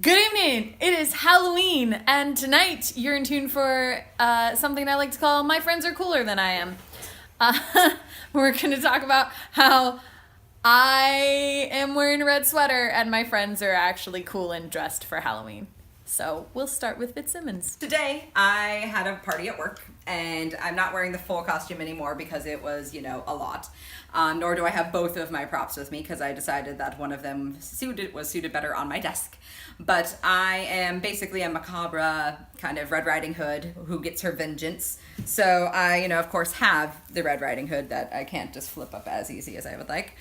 Good evening! It is Halloween, and tonight you're in tune for something I like to call My Friends Are Cooler Than I Am. We're going to talk about how I am wearing a red sweater and my friends are actually cool and dressed for Halloween. So we'll start with Fitzsimmons. Today, I had a party at work, and I'm not wearing the full costume anymore because it was, a lot. Nor do I have both of my props with me because I decided that one of them was suited better on my desk. But I am basically a macabre kind of Red Riding Hood who gets her vengeance. So I, of course, have the Red Riding Hood that I can't just flip up as easy as I would like,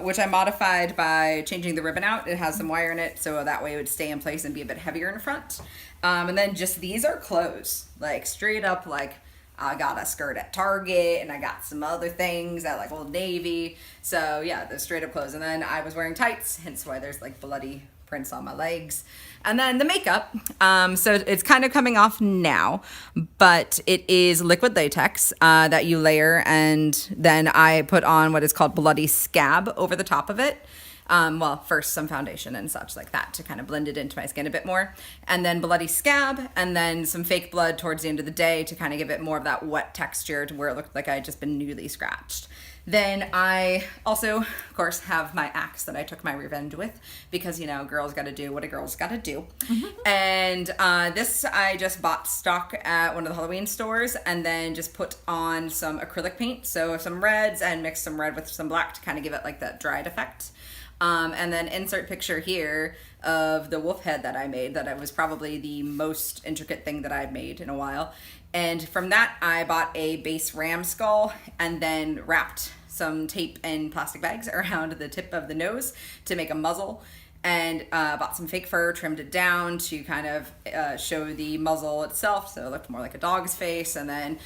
which I modified by changing the ribbon out. It has some wire in it, so that way it would stay in place and be a bit heavier in front. And then just these are clothes, like straight up, like I got a skirt at Target and I got some other things at like Old Navy. So yeah, they're straight up clothes. And then I was wearing tights, hence why there's like bloody prints on my legs. And then the makeup, so it's kind of coming off now, but it is liquid latex that you layer, and then I put on what is called bloody scab over the top of it. First some foundation and such like that to kind of blend it into my skin a bit more, and then bloody scab, and then some fake blood towards the end of the day to kind of give it more of that wet texture to where it looked like I had just been newly scratched. Then I also, of course, have my axe that I took my revenge with because, girls got to do what a girl's got to do. Mm-hmm. And this I just bought stock at one of the Halloween stores and then just put on some acrylic paint. So some reds and mixed some red with some black to kind of give it like that dried effect. And then insert picture here of the wolf head that I made. That was probably the most intricate thing that I've made in a while. And from that, I bought a base ram skull and then wrapped some tape and plastic bags around the tip of the nose to make a muzzle. And bought some fake fur, trimmed it down to kind of show the muzzle itself, so it looked more like a dog's face. And then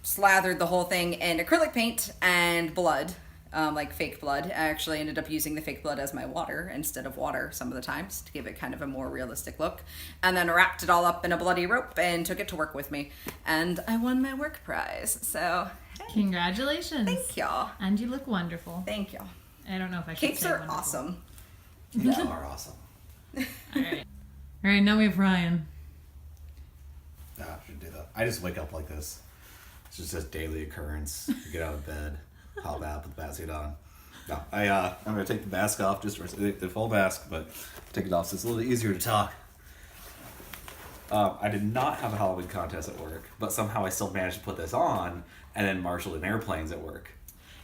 slathered the whole thing in acrylic paint and blood. Like fake blood. I actually ended up using the fake blood as my water instead of water some of the times to give it kind of a more realistic look. And then wrapped it all up in a bloody rope and took it to work with me. And I won my work prize. So, hey. Congratulations. Thank y'all. And you look wonderful. Thank y'all. I don't know if I should Capes say are wonderful. awesome. They are awesome. All right, now we have Ryan. I should do that. I just wake up like this. It's just a daily occurrence. You get out of bed, hop out, put the bat suit on. No, I'm going to take the mask off, just for the full mask, but take it off so it's a little easier to talk. I did not have a Halloween contest at work, but somehow I still managed to put this on and then marshal in airplanes at work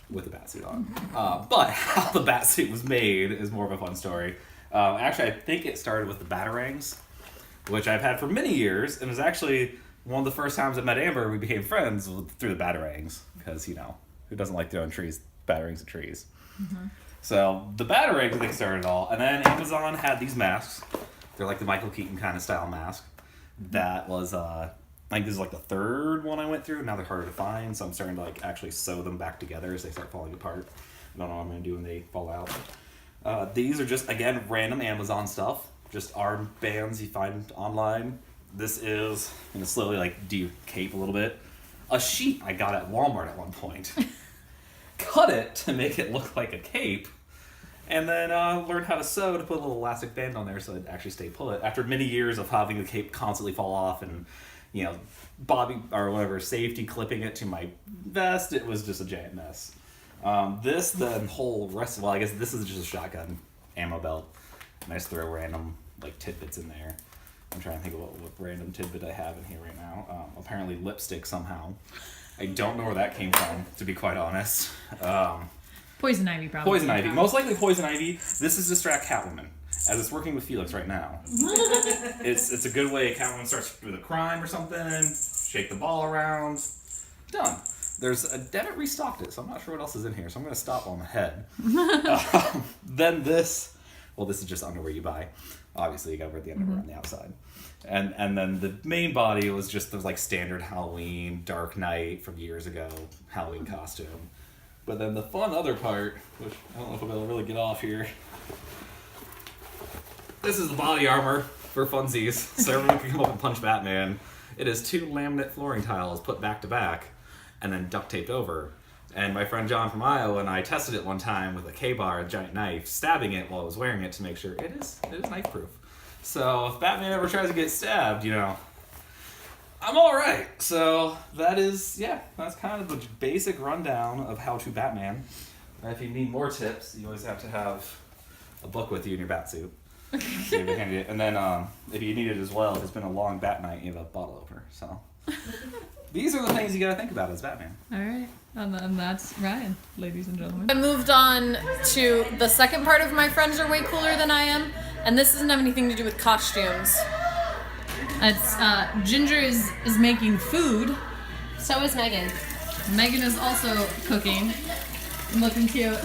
with the bat suit on. But how the bat suit was made is more of a fun story. Actually, I think it started with the batarangs, which I've had for many years, and it was actually one of the first times I met Amber, we became friends through the batarangs, because, who doesn't like throwing batarangs at trees? Mm-hmm. So the batarangs, I think, started it all, and then Amazon had these masks. They're like the Michael Keaton kind of style mask. That was, I think this is like the third one I went through. Now they're harder to find, so I'm starting to actually sew them back together as they start falling apart. I don't know what I'm going to do when they fall out. These are just, again, random Amazon stuff. Just armbands you find online. This is, I'm going to slowly decape a little bit. A sheet I got at Walmart at one point. Cut it to make it look like a cape. And then learned how to sew to put a little elastic band on there so it'd actually stay put. After many years of having the cape constantly fall off and, bobby or whatever, safety clipping it to my vest, it was just a giant mess. This, the whole rest of, I guess this is just a shotgun ammo belt. And I just throw random, tidbits in there. I'm trying to think of what random tidbit I have in here right now. Apparently lipstick somehow. I don't know where that came from, to be quite honest. Poison ivy, probably. Poison ivy. Most likely poison ivy. This is distract Catwoman, as it's working with Felix right now. It's a good way. Catwoman starts with a crime or something. Shake the ball around. Done. There's a Devitt restocked it, so I'm not sure what else is in here. So I'm going to stop while I'm ahead. Then this. Well, this is just underwear you buy. Obviously, you got to wear the underwear on the outside. And then the main body was just the standard Halloween, Dark Knight from years ago Halloween costume. But then the fun other part, which I don't know if I'll be able to really get off here. This is the body armor for funsies, so everyone can come up and punch Batman. It is 2 laminate flooring tiles put back to back and then duct taped over. And my friend John from Iowa and I tested it one time with a K-bar, a giant knife, stabbing it while I was wearing it to make sure it is knife proof. So if Batman ever tries to get stabbed, you know, I'm all right. So that's kind of the basic rundown of how to Batman. If you need more tips, you always have to have a book with you in your batsuit. And then if you need it as well, if it's been a long bat night, you have a bottle opener. So these are the things you gotta think about as Batman. All right, and that's Ryan, ladies and gentlemen. I moved on to the second part of My Friends Are Way Cooler Than I Am, and this doesn't have anything to do with costumes. It's Ginger is making food. So is Megan. Megan is also cooking. Looking cute.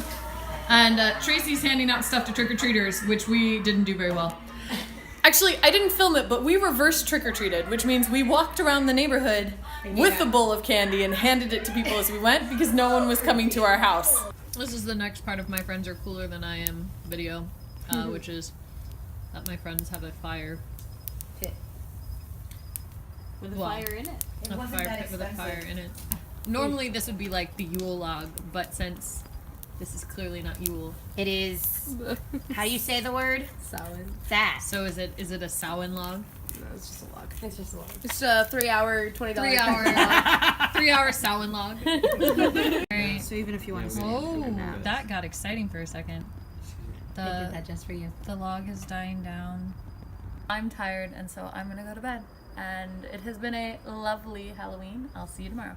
And Tracy's handing out stuff to trick-or-treaters, which we didn't do very well. Actually, I didn't film it, but we reverse trick-or-treated, which means we walked around the neighborhood with a bowl of candy and handed it to people as we went because no one was coming to our house. This is the next part of My Friends Are Cooler Than I Am video, which is that my friends have a fire pit. With a fire in it. A fire pit with a fire in it. Normally this would be like the Yule log, but since this is clearly not Yule. It is. How do you say the word? Samhain. That. So is it a Samhain log? No, it's just a log. It's just a log. It's a 3 hour, $20. 3 hour log. 3 hour Samhain log. Alright. So even if you want to say Oh, that got exciting for a second. I did that just for you. The log is dying down. I'm tired, and so I'm gonna go to bed. And it has been a lovely Halloween. I'll see you tomorrow.